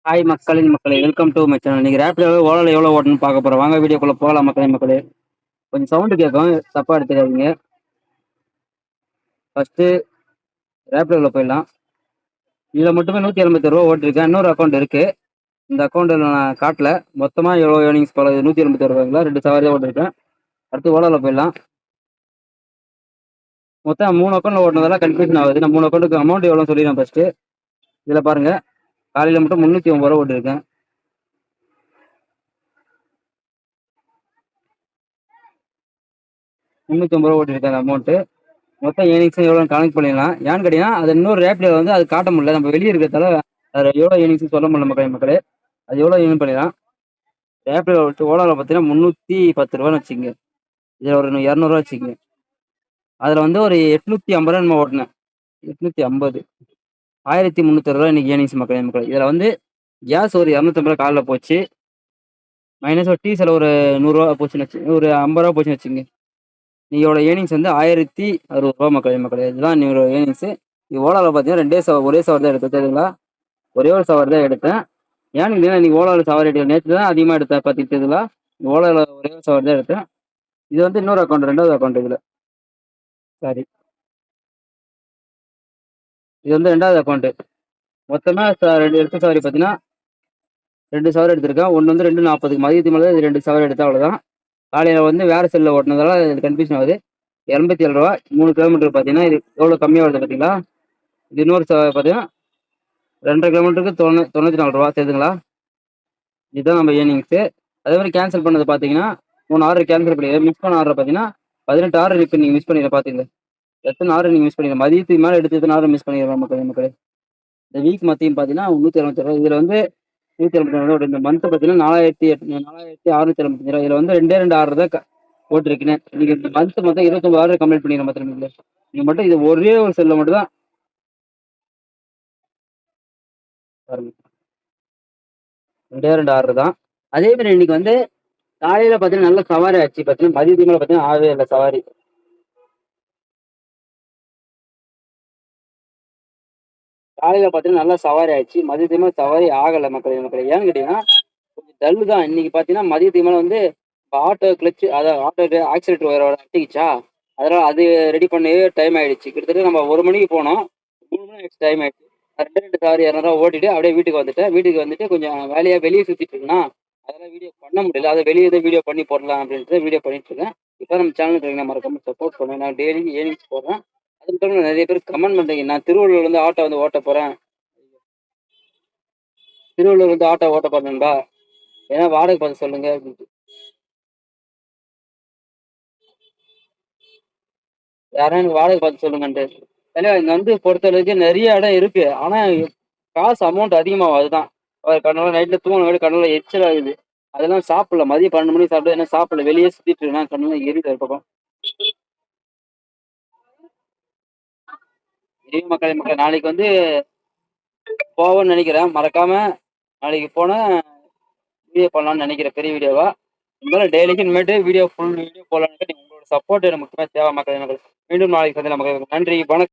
Hi மக்களின் மக்களே, welcome to my channel. இன்னைக்கு ரேப்பிடோ ஓலால எவ்வளோ ஓட்டணும்னு பார்க்க போறோம். வாங்க வீடியோக்குள்ள போகலாம் மக்களே. கொஞ்சம் சவுண்டு கேட்கும், தப்பா எடுத்துக்காதீங்க. ஃபர்ஸ்ட் ரேப்பிடோவில் போயிடலாம். இதில் மட்டுமே 187 ரூபா ஓட்டிருக்கேன். இன்னொரு அக்கௌண்ட் இருக்கு. இந்த அக்கௌண்ட்டில் நான் காட்டல. மொத்தமாக எவ்வளோ ஏர்னிங்ஸ் போல 187 ரூபாய்ங்களா 2 சவாரி தான் ஓட்டிருக்கேன். அடுத்து ஓலாவில் போயிடலாம். மொத்தம் 3 அக்கௌண்ட்ல ஓட்டினதெல்லாம் கன்ஃபியூஷன் ஆகுது. நான் 3 அக்கௌண்ட்டுக்கு அமௌண்ட் எவ்வளோ சொல்லிடுறேன் ஃபர்ஸ்ட். இதில் பாருங்க, காலையில் மட்டும் 309 ரூபா ஓட்டிருக்கேன். 350 ரூபா ஓட்டிருக்கேன் அந்த அமௌண்ட்டு. மொத்தம் ஏர்னிங்ஸ் எவ்வளோ கனெக்ட் பண்ணிடலாம். ஏன்னு கேட்டீங்கன்னா, அது இன்னொரு ரேப்ல வந்து அது காட்ட முடியல. நம்ம வெளியே இருக்கிறதால அதில் எவ்வளோ ஏர்னிங்ஸ் சொல்ல முடியல மக்களே. அது எவ்வளோ ஏர்ன் பண்ணிடலாம். ரேப்ல விட்டு ஓலாவில் பார்த்தீங்கன்னா 310 ரூபான்னு வச்சுக்கோங்க. இதில் ஒரு 200 வச்சுக்கோங்க. அதில் வந்து ஒரு 850 ரூபா நம்ம ஓட்டினேன். 850 1360 ரூபா இன்னைக்கு ஏர்னிங்ஸ் மக்களே. இதில் வந்து கேஸ் ஒரு 250 ரூபா காலில் போச்சு. மைனஸ் ஒரு டீ செலவு ஒரு 100 ரூபா போச்சுன்னு வச்சு, ஒரு 50 ரூபா போச்சுன்னு வச்சுங்க. நீங்களோட ஏர்னிங்ஸ் வந்து 1060 ரூபா மக்களே. இதுதான் நீங்களோட ஏர்னிங்ஸ். இது ஓலாவில் பார்த்தீங்கன்னா ஒரே சவர் தான் எடுத்தேன் தெரியுங்களா. ஒரே ஒரு சவர் தான் எடுத்தேன். ஏன்னு கேட்டீங்கன்னா, இன்னைக்கு ஓலாவில் சவாரி எடுத்தேன். நேற்று தான் அதிகமாக எடுத்தேன் பார்த்துக்கிட்டதுங்களா. ஓலாவில் ஒரே ஒரு சவர் தான் எடுத்தேன். இது வந்து இன்னொரு அக்கௌண்ட், 2வது அக்கௌண்ட். இதில் சாரி, இது வந்து 2வது அக்கௌண்ட். மொத்தமாக எடுத்த சவாரி பார்த்தீங்கன்னா 2 சவர் எடுத்திருக்கேன். ஒன்று வந்து 240 மதியத்துக்கு மேலே இது 2 சவர் எடுத்தா அவ்வளோதான். காலையில் வந்து வேறு செல்லில் ஓட்டினதால இது கன்ஃபியூஷன் ஆகுது. 87 ரூபா 3 கிலோமீட்டர் பார்த்தீங்கன்னா இது எவ்வளோ கம்மியாக வருது பார்த்தீங்களா. இது இன்னொரு பார்த்தீங்கன்னா 2.5 கிலோமீட்டருக்கு 94 ரூபா தெரியுதுங்களா. இதுதான் நம்ம ஏர்னிங்ஸு. அதே மாதிரி கேன்சல் பண்ணது பார்த்தீங்கன்னா 3 ஆர்டர் கேன்சல் பண்ணி மிஸ் பண்ண ஆர்டர் பார்த்தீங்கன்னா 18 ஆர்டர் இப்போ நீங்கள் மிஸ் பண்ணிடுற பார்த்தீங்க. எத்தனை ஆர்டர் நீங்கள் மிஸ் பண்ணிடுற மதியத்துக்கு மேலே எடுத்து எத்தனை ஆர்டர் மிஸ் பண்ணிடுறோம் மக்களே. இந்த வீக் மத்தியும் பார்த்தீங்கன்னா 375 ரூபா. இதில் வந்து 175 ரூபா. இந்த மந்த் பார்த்தீங்கன்னா 4675 ரூபா. இதில் வந்து 2 ஆர்டர் தான் போட்டிருக்கேன். நீங்கள் இந்த மந்த் மொத்தம் 29 ஆர்டர் கம்ப்ளீட் பண்ணிடுற மாதிரி நீங்கள் மட்டும் இது ஒரே ஒரு செல்லில் மட்டும் தான் பாருங்க. 2 ஆர்டர் தான். அதே மாதிரி இன்னைக்கு வந்து காலையில் பார்த்தீங்கன்னா நல்ல சவாரி ஆச்சு. பார்த்தீங்கன்னா மதியத்துக்கு மேலே பார்த்தீங்கன்னா ஆகவே இல்லை சவாரி. காலையில் பார்த்தீங்கன்னா நல்லா சவாரி ஆயிடுச்சு. மதியத்துக்கு மேலே சவாரி ஆகலை மக்களே. ஏன்னு கேட்டீங்கன்னா கொஞ்சம் டல்லு தான். இன்னைக்கு பார்த்தீங்கன்னா மதியத்துக்கு மேலே வந்து ஆட்டோ கிளச்சு அதாவது ஆட்டோ ஆக்சிலேட்டர் ஒயரோட அட்டிக்கிச்சா, அதனால் அது ரெடி பண்ணவே டைம் ஆயிடுச்சு. கிட்டத்தட்ட நம்ம 1 மணிக்கு போனோம், 3 மணி ஆயிடுச்சு டைம் ஆயிடுச்சு. 2 சவாரி 200 ஓட்டிட்டு அப்படியே வீட்டுக்கு வந்துட்டேன். வீட்டுக்கு வந்துட்டு கொஞ்சம் வேலையாக வெளியே சுற்றிட்டு இருக்கேன்னா அதெல்லாம் வீடியோ பண்ண முடியல. அதை வெளியே தான் வீடியோ பண்ணி போடலாம் அப்படின்ட்டு வீடியோ பண்ணிட்டு இருக்கேன். இப்போ நம்ம சேனலுக்கு நான் மறக்காம சப்போர்ட் பண்ணுவேன். நான் டெய்லி ஏர்னிங்ஸ் போடுறேன். அது மட்டும் இல்லாமல் நிறைய பேர் கமெண்ட் பண்ணுறீங்க, நான் திருவள்ளூர்லேருந்து ஆட்டோ வந்து ஓட்ட போகிறேன், திருவள்ளூர்லேருந்து ஆட்டோ ஓட்ட போகிறேன்பா, ஏன்னா வாடகை பார்த்து சொல்லுங்க அப்படின்ட்டு. யாரும் எனக்கு வாடகை பார்த்து சொல்லுங்கன்ட்டு. ஏன்னா இங்கே வந்து பொறுத்தளவுக்கு நிறைய இடம் இருக்கு. ஆனால் காசு அமௌண்ட் அதிகமாகும். அதுதான் கண்ணெல்லாம் நைட்டில் தூங்கின கண்ணெல்லாம் எரிச்சல் ஆகுது. அதெல்லாம் சாப்பிடல. மதியம் 12 மணிக்கு சாப்பிட்டு என்ன சாப்பிடல. வெளியே சுற்றிட்டு இருக்கேன். கண்ணெல்லாம் எரியுது ஒரு பக்கம். இதே மக்கள் நாளைக்கு வந்து போவோம்னு நினைக்கிறேன். மறக்காம நாளைக்கு போனால் வீடியோ பண்ணலாம்னு நினைக்கிறேன், பெரிய வீடியோவா. இருந்தாலும் டெய்லிக்கு இனிமேட்டு ஃபுல் வீடியோ போடலான்னு உங்களோட சப்போர்ட் எனக்கு முக்கியமாக தேவை மக்கள். மீண்டும் நாளைக்கு சந்திக்கலாம் மக்கள். நன்றி, வணக்கம்.